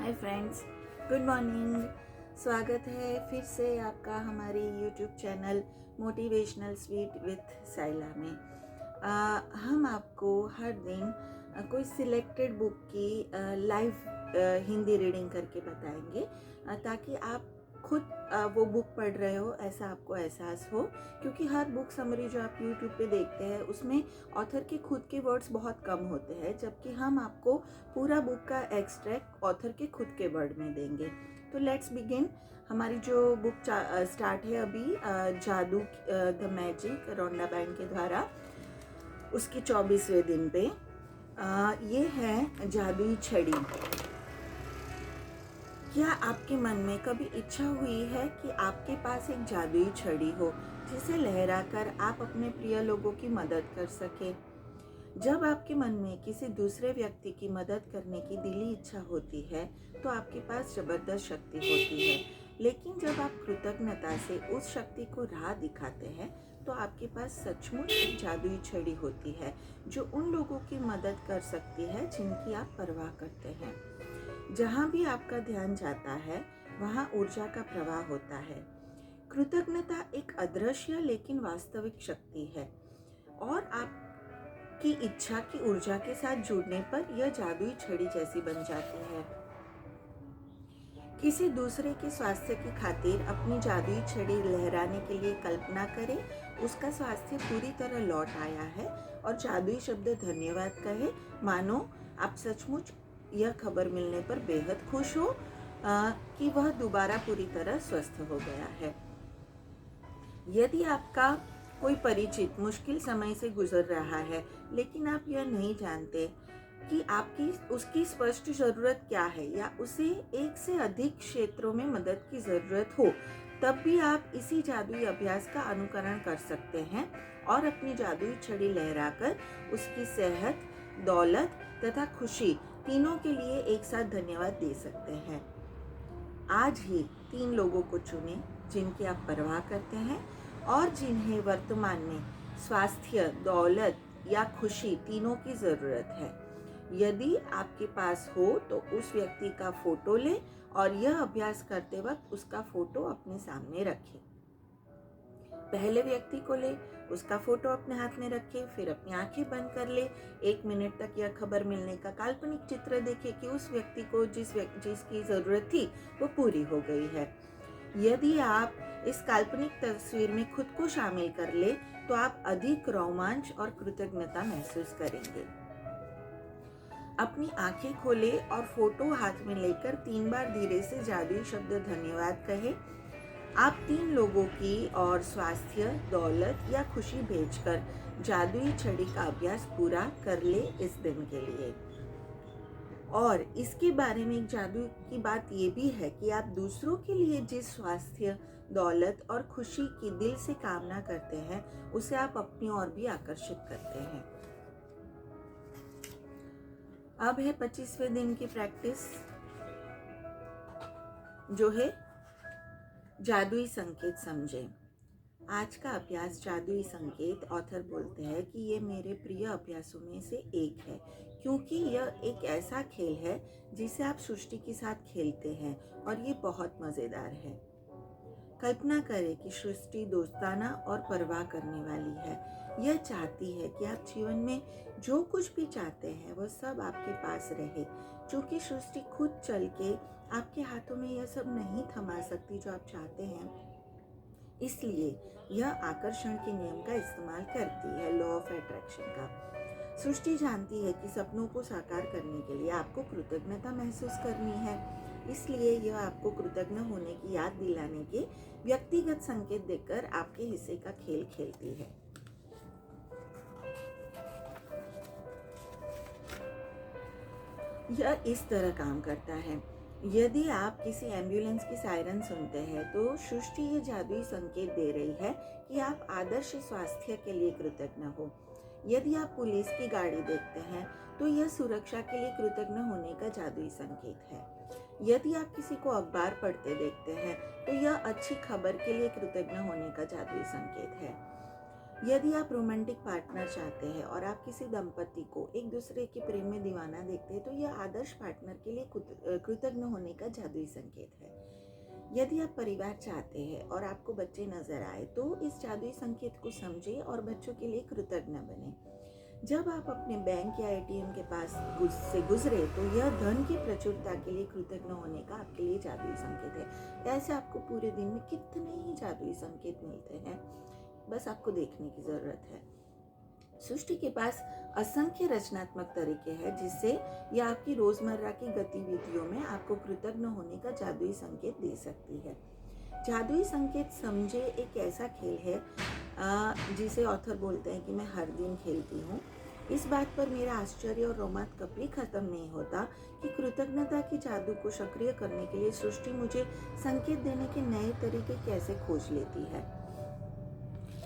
Hi friends, good morning. स्वागत है फिर से आपका हमारे YouTube channel motivational sweet with Saila में। हम आपको हर दिन कोई सिलेक्टेड बुक की लाइव हिंदी रीडिंग करके बताएंगे, ताकि आप खुद वो बुक पढ़ रहे हो ऐसा आपको एहसास हो। क्योंकि हर बुक समरी जो आप यूट्यूब पे देखते हैं उसमें ऑथर के खुद के वर्ड्स बहुत कम होते हैं, जबकि हम आपको पूरा बुक का एक्सट्रैक्ट ऑथर के खुद के वर्ड में देंगे। तो लेट्स बिगिन। हमारी जो बुक स्टार्ट है अभी, जादू द मैजिक, रोंडा बैंड के द्वारा, उसके 24वें दिन पे। ये है जादुई छड़ी। क्या आपके मन में कभी इच्छा हुई है कि आपके पास एक जादुई छड़ी हो जिसे लहराकर आप अपने प्रिय लोगों की मदद कर सके? जब आपके मन में किसी दूसरे व्यक्ति की मदद करने की दिली इच्छा होती है तो आपके पास जबरदस्त शक्ति होती है, लेकिन जब आप कृतज्ञता से उस शक्ति को राह दिखाते हैं तो आपके पास सचमुच एक जादुई छड़ी होती है जो उन लोगों की मदद कर सकती है जिनकी आप परवाह करते हैं। जहाँ भी आपका ध्यान जाता है वहाँ ऊर्जा का प्रवाह होता है। कृतज्ञता एक अदृश्य लेकिन वास्तविक शक्ति है, और आपकी इच्छा की ऊर्जा के साथ जुड़ने पर यह जादुई छड़ी जैसी बन जाती है। किसी दूसरे के स्वास्थ्य की खातिर अपनी जादुई छड़ी लहराने के लिए कल्पना करें। उसका स्वास्थ्य पूरी तरह लौट आया है और जादुई शब्द धन्यवाद कहे, मानो आप सचमुच यह खबर मिलने पर बेहद खुश हो कि वह दोबारा पूरी तरह स्वस्थ हो गया है। यदि आपका कोई परिचित मुश्किल समय से गुजर रहा है लेकिन आप यह नहीं जानते कि आपकी उसकी स्पष्ट जरूरत क्या है या उसे एक से अधिक क्षेत्रों में मदद की जरूरत हो, तब भी आप इसी जादुई अभ्यास का अनुकरण कर सकते हैं और अपनी जादुई छड़ी लहराकर उसकी सेहत, दौलत तथा खुशी तीनों के लिए एक साथ धन्यवाद दे सकते हैं। आज ही 3 लोगों को चुनें जिनकी आप परवाह करते हैं और जिन्हें वर्तमान में स्वास्थ्य, दौलत या खुशी तीनों की जरूरत है। यदि आपके पास हो तो उस व्यक्ति का फोटो लें और यह अभ्यास करते वक्त उसका फोटो अपने सामने रखें। पहले व्यक्ति को ले, उसका फोटो अपने हाथ में रखे, फिर अपनी आंखें बंद कर ले। 1 मिनट तक यह खबर मिलने का काल्पनिक चित्र देखे कि उस व्यक्ति को जिसकी जरूरत थी वो पूरी हो गई है। यदि आप इस काल्पनिक तस्वीर में खुद को शामिल कर ले तो आप अधिक रोमांच और कृतज्ञता महसूस करेंगे। अपनी आंखें खोले और फोटो हाथ में लेकर 3 बार धीरे से जादुई शब्द धन्यवाद कहे। आप 3 लोगों की और स्वास्थ्य, दौलत या खुशी भेजकर जादुई छड़ी का अभ्यास पूरा कर ले इस दिन के लिए। और इसके बारे में एक जादू की बात ये भी है कि आप दूसरों के लिए जिस स्वास्थ्य, दौलत और खुशी की दिल से कामना करते हैं उसे आप अपनी ओर भी आकर्षित करते हैं। अब है 25वें दिन की प्रैक्टिस, जो है जादुई संकेत समझे। आज का अभ्यास जादुई संकेत, ऑथर बोलते हैं कि ये मेरे प्रिय अभ्यासों में से एक है, क्योंकि यह एक ऐसा खेल है जिसे आप सृष्टि के साथ खेलते हैं और ये बहुत मज़ेदार है। कल्पना करें कि सृष्टि दोस्ताना और परवाह करने वाली है। यह चाहती है कि आप जीवन में जो कुछ भी चाहते हैं वह सब आपके पास रहे। चूँकि सृष्टि खुद चल के आपके हाथों में यह सब नहीं थमा सकती जो आप चाहते हैं, इसलिए यह आकर्षण के नियम का इस्तेमाल करती है, लॉ ऑफ अट्रैक्शन का। सृष्टि जानती है कि सपनों को साकार करने के लिए आपको कृतज्ञता महसूस करनी है, इसलिए यह आपको कृतज्ञ होने की याद दिलाने के व्यक्तिगत संकेत देकर आपके हिस्से का खेल खेलती है। यह इस तरह काम करता है। यदि आप किसी एम्बुलेंस की सायरन सुनते हैं तो सृष्टि ये जादुई संकेत दे रही है कि आप आदर्श स्वास्थ्य के लिए कृतज्ञ हो। यदि आप पुलिस की गाड़ी देखते हैं तो यह सुरक्षा के लिए कृतज्ञ होने का जादुई संकेत है। यदि आप किसी को अखबार पढ़ते देखते हैं तो यह अच्छी खबर के लिए कृतज्ञ होने का जादुई संकेत है। यदि आप रोमांटिक पार्टनर चाहते हैं और आप किसी दंपति को एक दूसरे के प्रेम में दीवाना देखते हैं तो यह आदर्श पार्टनर के लिए कृतज्ञ होने का जादुई संकेत है। यदि आप परिवार चाहते हैं और आपको बच्चे नजर आए तो इस जादुई संकेत को समझें और बच्चों के लिए कृतज्ञ बने। जब आप अपने बैंक या एटीएम के पास से गुजरे तो यह धन की प्रचुरता के लिए कृतज्ञ होने का आपके लिए जादुई संकेत है। ऐसे आपको पूरे दिन में कितने ही जादुई संकेत मिलते हैं, बस आपको देखने की जरूरत है। सृष्टि के पास असंख्य रचनात्मक तरीके हैं जिससे यह आपकी रोजमर्रा की गतिविधियों में आपको कृतज्ञ होने का जादुई संकेत दे सकती है। जादुई संकेत समझे एक ऐसा खेल है जिसे ऑथर बोलते हैं कि मैं हर दिन खेलती हूँ। इस बात पर मेरा आश्चर्य और रोमांच कभी खत्म नहीं होता कि कृतज्ञता की जादू को सक्रिय करने के लिए सृष्टि मुझे संकेत देने के नए तरीके कैसे खोज लेती है।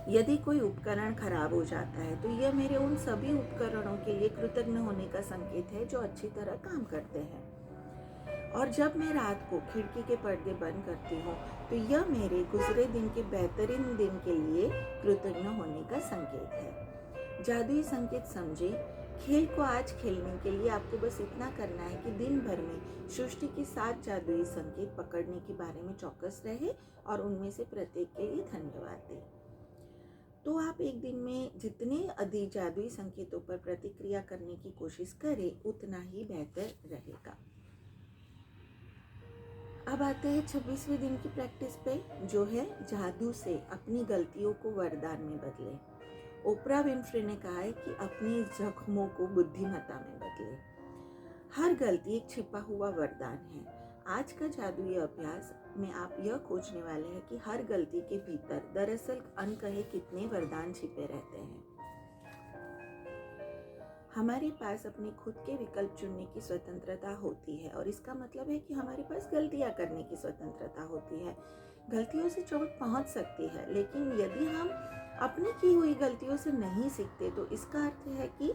यदि कोई उपकरण खराब हो जाता है तो यह मेरे उन सभी उपकरणों के लिए कृतज्ञ होने का संकेत है जो अच्छी तरह काम करते हैं। और जब मैं रात को खिड़की के पर्दे बंद करती हूँ तो यह मेरे गुजरे दिन के बेहतरीन दिन के लिए कृतज्ञ होने का संकेत है। जादुई संकेत समझे। खेल को आज खेलने के लिए आपको बस इतना करना है कि दिन भर में सृष्टि के 7 जादुई संकेत पकड़ने के बारे में चौकस रहे और उनमें से प्रत्येक के लिए धन्यवाद दें। तो आप एक दिन में जितने अधिक जादुई संकेतों पर प्रतिक्रिया करने की कोशिश करें उतना ही बेहतर रहेगा। अब आते हैं 26वें दिन की प्रैक्टिस पे, जो है जादू से अपनी गलतियों को वरदान में बदले। ओपरा विनफ्रे ने कहा है कि अपने जख्मों को बुद्धिमत्ता में बदले। हर गलती एक छिपा हुआ वरदान है। आज का जादुई अभ्यास में आप यह खोजने वाले हैं कि हर गलती के भीतर दरअसल अनकहे कितने वरदान छिपे रहते हैं। हमारे पास अपने खुद के विकल्प चुनने की स्वतंत्रता होती है और इसका मतलब है कि हमारे पास गलतियां करने की स्वतंत्रता होती है। गलतियों से चोट पहुंच सकती है, लेकिन यदि हम अपनी की हुई गलतियों से नहीं सीखते तो इसका अर्थ है कि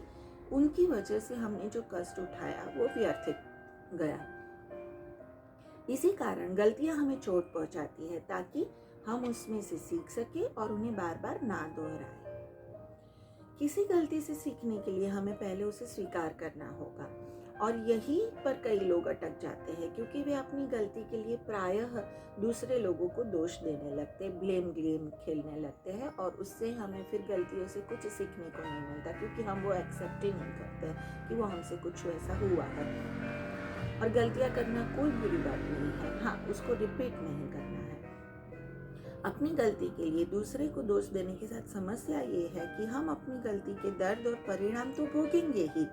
उनकी वजह से हमने जो कष्ट उठाया वो व्यर्थ गया। इसी कारण गलतियां हमें चोट पहुंचाती है ताकि हम उसमें से सीख सके और उन्हें बार बार ना दोहराएं। किसी गलती से सीखने के लिए हमें पहले उसे स्वीकार करना होगा और यहीं पर कई लोग अटक जाते हैं क्योंकि वे अपनी गलती के लिए प्रायः दूसरे लोगों को दोष देने लगते, ब्लेम गेम खेलने लगते हैं और उससे हमें फिर गलतियों से कुछ सीखने को नहीं मिलता क्योंकि हम वो एक्सेप्ट ही नहीं करते कि वो हमसे कुछ ऐसा हुआ है। और गलतियां करना कोई बुरी बात नहीं है, हाँ, उसको रिपीट नहीं करना है। अपनी गलती के लिए दूसरे को दोष देने के साथ समस्या ये है कि हम अपनी गलती के दर्द और परिणाम तो भोगेंगे ही,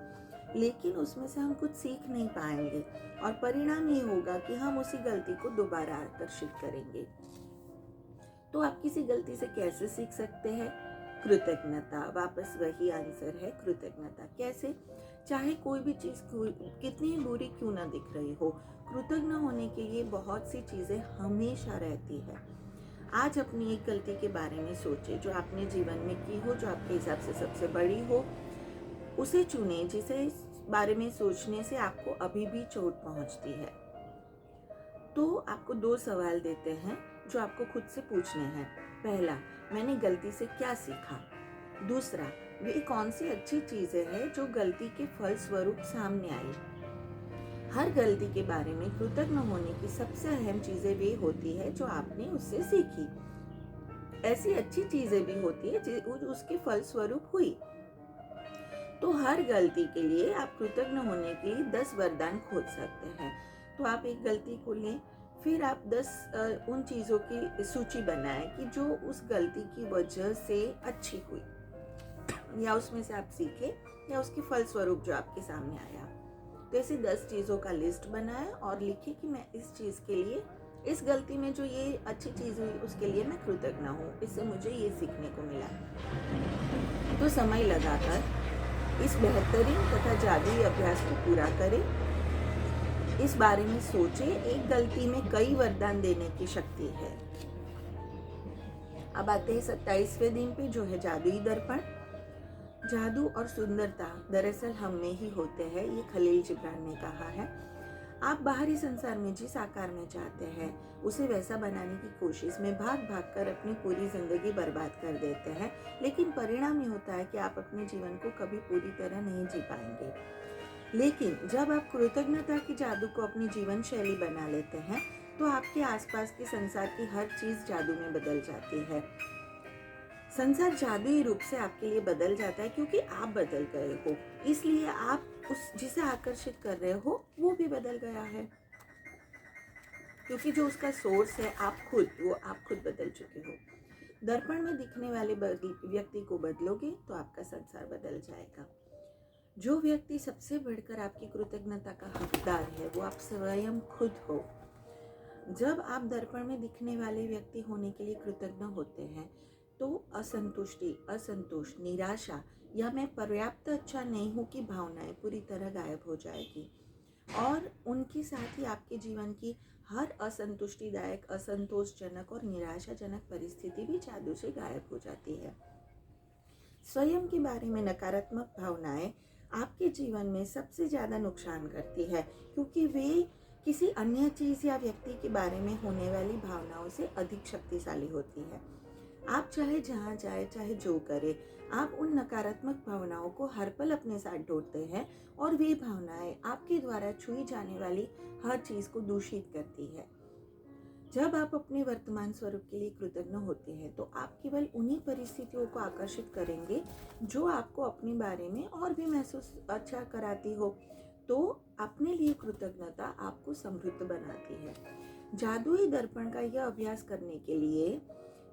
लेकिन उसमें से हम कुछ सीख नहीं पाएंगे और परिणाम ये होगा कि हम उसी गलती को दोबारा आकर्षित करेंगे। तो आप किसी गलती से कैसे सीख सकते हैं? कृतज्ञता। वापस वही आंसर है, कृतज्ञता। कैसे? चाहे कोई भी चीज कितनी बुरी क्यों ना दिख रही हो, कृतज्ञ होने के लिए बहुत सी चीजें हमेशा रहती है। आज अपनी एक गलती के बारे में सोचें जो आपने जीवन में की हो, जो आपके हिसाब से सबसे बड़ी हो। उसे चुनें जिसे बारे में सोचने से आपको अभी भी चोट पहुंचती है। तो आपको 2 सवाल देते हैं जो आपको खुद से पूछने हैं। पहला, मैंने गलती से क्या सीखा? दूसरा, वे कौन सी अच्छी चीजें हैं जो गलती के फलस्वरूप सामने आई? हर गलती के बारे में कृतज्ञ होने की सबसे अहम चीजें वे होती है जो आपने उससे सीखी। ऐसी अच्छी चीजें भी होती है जो उसके फलस्वरूप हुई। तो हर गलती के लिए आप कृतज्ञ होने के लिए 10 वरदान खोज सकते हैं। तो आप एक गलती को लें, फिर आप 10 उन चीज़ों की सूची बनाएं कि जो उस गलती की वजह से अच्छी हुई या उसमें से आप सीखे या उसके फलस्वरूप जो आपके सामने आया। तो ऐसी 10 चीज़ों का लिस्ट बनाएं और लिखें कि मैं इस चीज़ के लिए, इस गलती में जो ये अच्छी चीज़ हुई उसके लिए मैं कृतज्ञ हूँ, इससे मुझे ये सीखने को मिला। तो समय लगाकर इस बेहतरीन तथा जादुई अभ्यास को पूरा करें। इस बारे में सोचें, एक गलती में कई वरदान देने की शक्ति है। अब आते हैं 27वें दिन पे, जो है जादुई दर्पण। जादू और सुंदरता दरअसल हम में ही होते हैं, ये खलील जिब्रान ने कहा है। आप बाहरी संसार में जिस आकार में चाहते हैं उसे वैसा बनाने की कोशिश में भाग भाग कर अपनी पूरी जिंदगी बर्बाद कर देते हैं, लेकिन परिणाम ये होता है कि आप अपने जीवन को कभी पूरी तरह नहीं जी पाएंगे। लेकिन जब आप कृतज्ञता की जादू को अपनी जीवन शैली बना लेते हैं तो आपके आसपास के संसार की हर चीज जादू में बदल जाती है। संसार जादुई रूप से आपके लिए बदल जाता है क्योंकि आप बदल गए हो, इसलिए आप उस जिसे आकर्षित कर रहे हो वो भी बदल गया है, क्योंकि जो उसका सोर्स है आप खुद बदल चुके हो। दर्पण में दिखने वाले व्यक्ति को बदलोगे तो आपका संसार बदल जाएगा। जो व्यक्ति सबसे बढ़कर आपकी कृतज्ञता का हकदार है वो आप स्वयं खुद हो। जब आप दर्पण में दिखने वाले व्यक्ति होने के लिए कृतज्ञ होते हैं तो असंतुष्टि, असंतोष, निराशा या मैं पर्याप्त अच्छा नहीं हूँ की भावनाएं पूरी तरह गायब हो जाएगी और उनके साथ ही आपके जीवन की हर असंतुष्टिदायक, असंतोषजनक और निराशाजनक परिस्थिति भी जादू से गायब हो जाती है। स्वयं के बारे में नकारात्मक भावनाएं आपके जीवन में सबसे ज़्यादा नुकसान करती है क्योंकि वे किसी अन्य चीज़ या व्यक्ति के बारे में होने वाली भावनाओं से अधिक शक्तिशाली होती है। आप चाहे जहाँ जाए, चाहे जो करे, आप उन नकारात्मक भावनाओं को हर पल अपने साथ ढोते हैं और वे भावनाएं आपके द्वारा छुई जाने वाली हर चीज़ को दूषित करती है। जब आप अपने वर्तमान स्वरूप के लिए कृतज्ञ होते हैं तो आप केवल उन्हीं परिस्थितियों को आकर्षित करेंगे जो आपको अपने बारे में और भी महसूस अच्छा कराती हो। तो अपने लिए कृतज्ञता आपको समृद्ध बनाती है। जादुई दर्पण का यह अभ्यास करने के लिए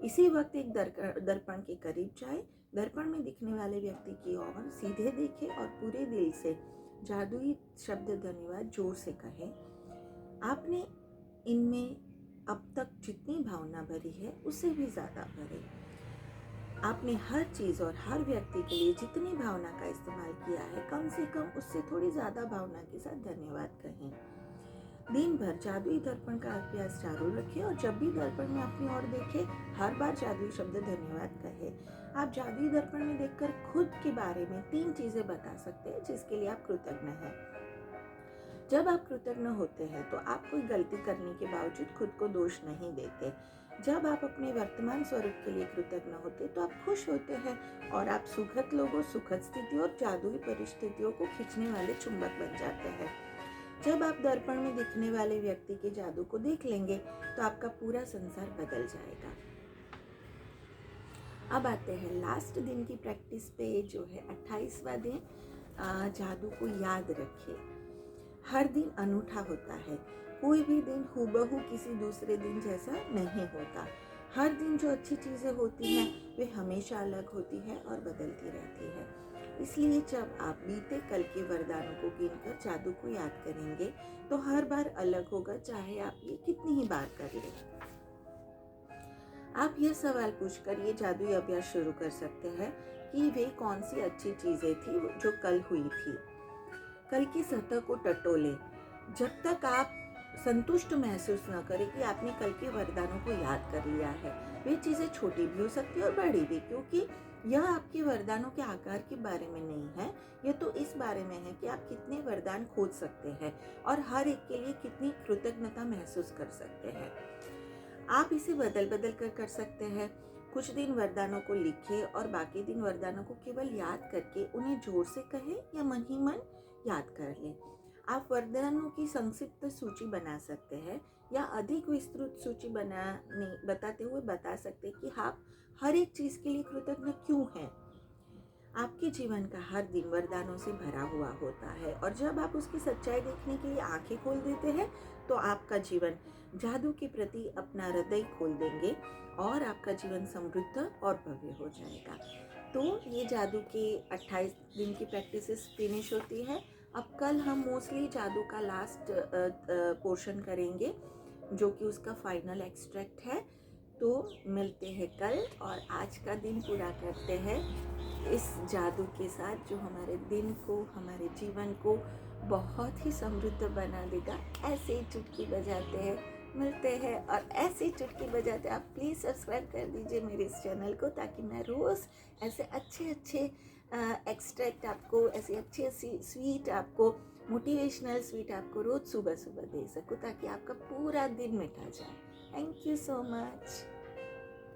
इसी वक्त एक दर्पण के करीब जाए, दर्पण में दिखने वाले व्यक्ति की ओर सीधे देखें और पूरे दिल से जादुई शब्द धन्यवाद जोर से कहें। आपने इनमें अब तक जितनी भावना भरी है उससे भी ज़्यादा भरे। आपने हर चीज़ और हर व्यक्ति के लिए जितनी भावना का इस्तेमाल किया है, कम से कम उससे थोड़ी ज़्यादा भावना के साथ धन्यवाद कहें। दिन भर जादुई दर्पण का अभ्यास चालू रखें और जब भी दर्पण में अपनी ओर देखें, हर बार जादुई शब्द धन्यवाद कहें। आप जादुई दर्पण में देखकर खुद के बारे में 3 चीज़ें बता सकते हैं जिसके लिए आप कृतज्ञ हैं। जब आप कृतज्ञ होते हैं तो आप कोई गलती करने के बावजूद खुद को दोष नहीं देते। जब आप अपने वर्तमान स्वरूप के लिए कृतज्ञ होते तो आप खुश होते हैं और आप सुखद लोगों, सुखद स्थिति और जादुई परिस्थितियों को खींचने वाले चुंबक बन जाते हैं। जब आप दर्पण में दिखने वाले व्यक्ति के जादू को देख लेंगे तो आपका पूरा संसार बदल जाएगा। अब आते हैं लास्ट दिन की प्रैक्टिस पे, जो है 28वां दिन। जादू को याद रखें। हर दिन अनूठा होता है, कोई भी दिन हूबहू किसी दूसरे दिन जैसा नहीं होता। हर दिन जो अच्छी चीज़ें होती हैं वे हमेशा अलग होती है और बदलती रहती है। इसलिए जब आप बीते कल के वरदानों को गिनकर जादू को याद करेंगे तो हर बार अलग होगा, चाहे आप ये कितनी ही बार कर लें। आप ये सवाल पूछकर ये जादुई अभ्यास शुरू कर सकते हैं कि वे कौन सी अच्छी चीज़ें थी जो कल हुई थी। कल की सतह को टटोलें जब तक आप संतुष्ट महसूस न करें कि आपने कल के वरदानों को याद कर लिया है। वे चीज़ें छोटी भी हो सकती है और बड़ी भी, क्योंकि यह आपके वरदानों के आकार के बारे में नहीं है, यह तो इस बारे में है कि आप कितने वरदान खोज सकते हैं और हर एक के लिए कितनी कृतज्ञता महसूस कर सकते हैं। आप इसे बदल बदल कर सकते हैं। कुछ दिन वरदानों को लिखें और बाकी दिन वरदानों को केवल याद करके उन्हें जोर से कहें या मन ही मन याद कर लें। आप वरदानों की संक्षिप्त सूची बना सकते हैं या अधिक विस्तृत सूची बताते हुए बता सकते हैं कि आप हर एक चीज़ के लिए कृतज्ञ क्यों हैं। आपके जीवन का हर दिन वरदानों से भरा हुआ होता है और जब आप उसकी सच्चाई देखने के लिए आंखें खोल देते हैं तो आपका जीवन जादू के प्रति अपना हृदय खोल देंगे और आपका जीवन समृद्ध और भव्य हो जाएगा। तो ये जादू के 28 दिन की प्रैक्टिसेस फिनिश होती है। अब कल हम मोस्टली जादू का लास्ट पोर्शन करेंगे जो कि उसका फाइनल एक्सट्रैक्ट है। तो मिलते हैं कल और आज का दिन पूरा करते हैं इस जादू के साथ जो हमारे दिन को, हमारे जीवन को बहुत ही समृद्ध बना देगा। ऐसे ही चुटकी बजाते हैं, मिलते हैं और ऐसे ही चुटकी बजाते आप प्लीज़ सब्सक्राइब कर दीजिए मेरे इस चैनल को, ताकि मैं रोज़ ऐसे अच्छे एक्सट्रैक्ट आपको, ऐसी अच्छी स्वीट आपको मोटिवेशनल स्वीट आपको रोज़ सुबह सुबह दे सकूँ ताकि आपका पूरा दिन मिटा जाए। Thank you so much.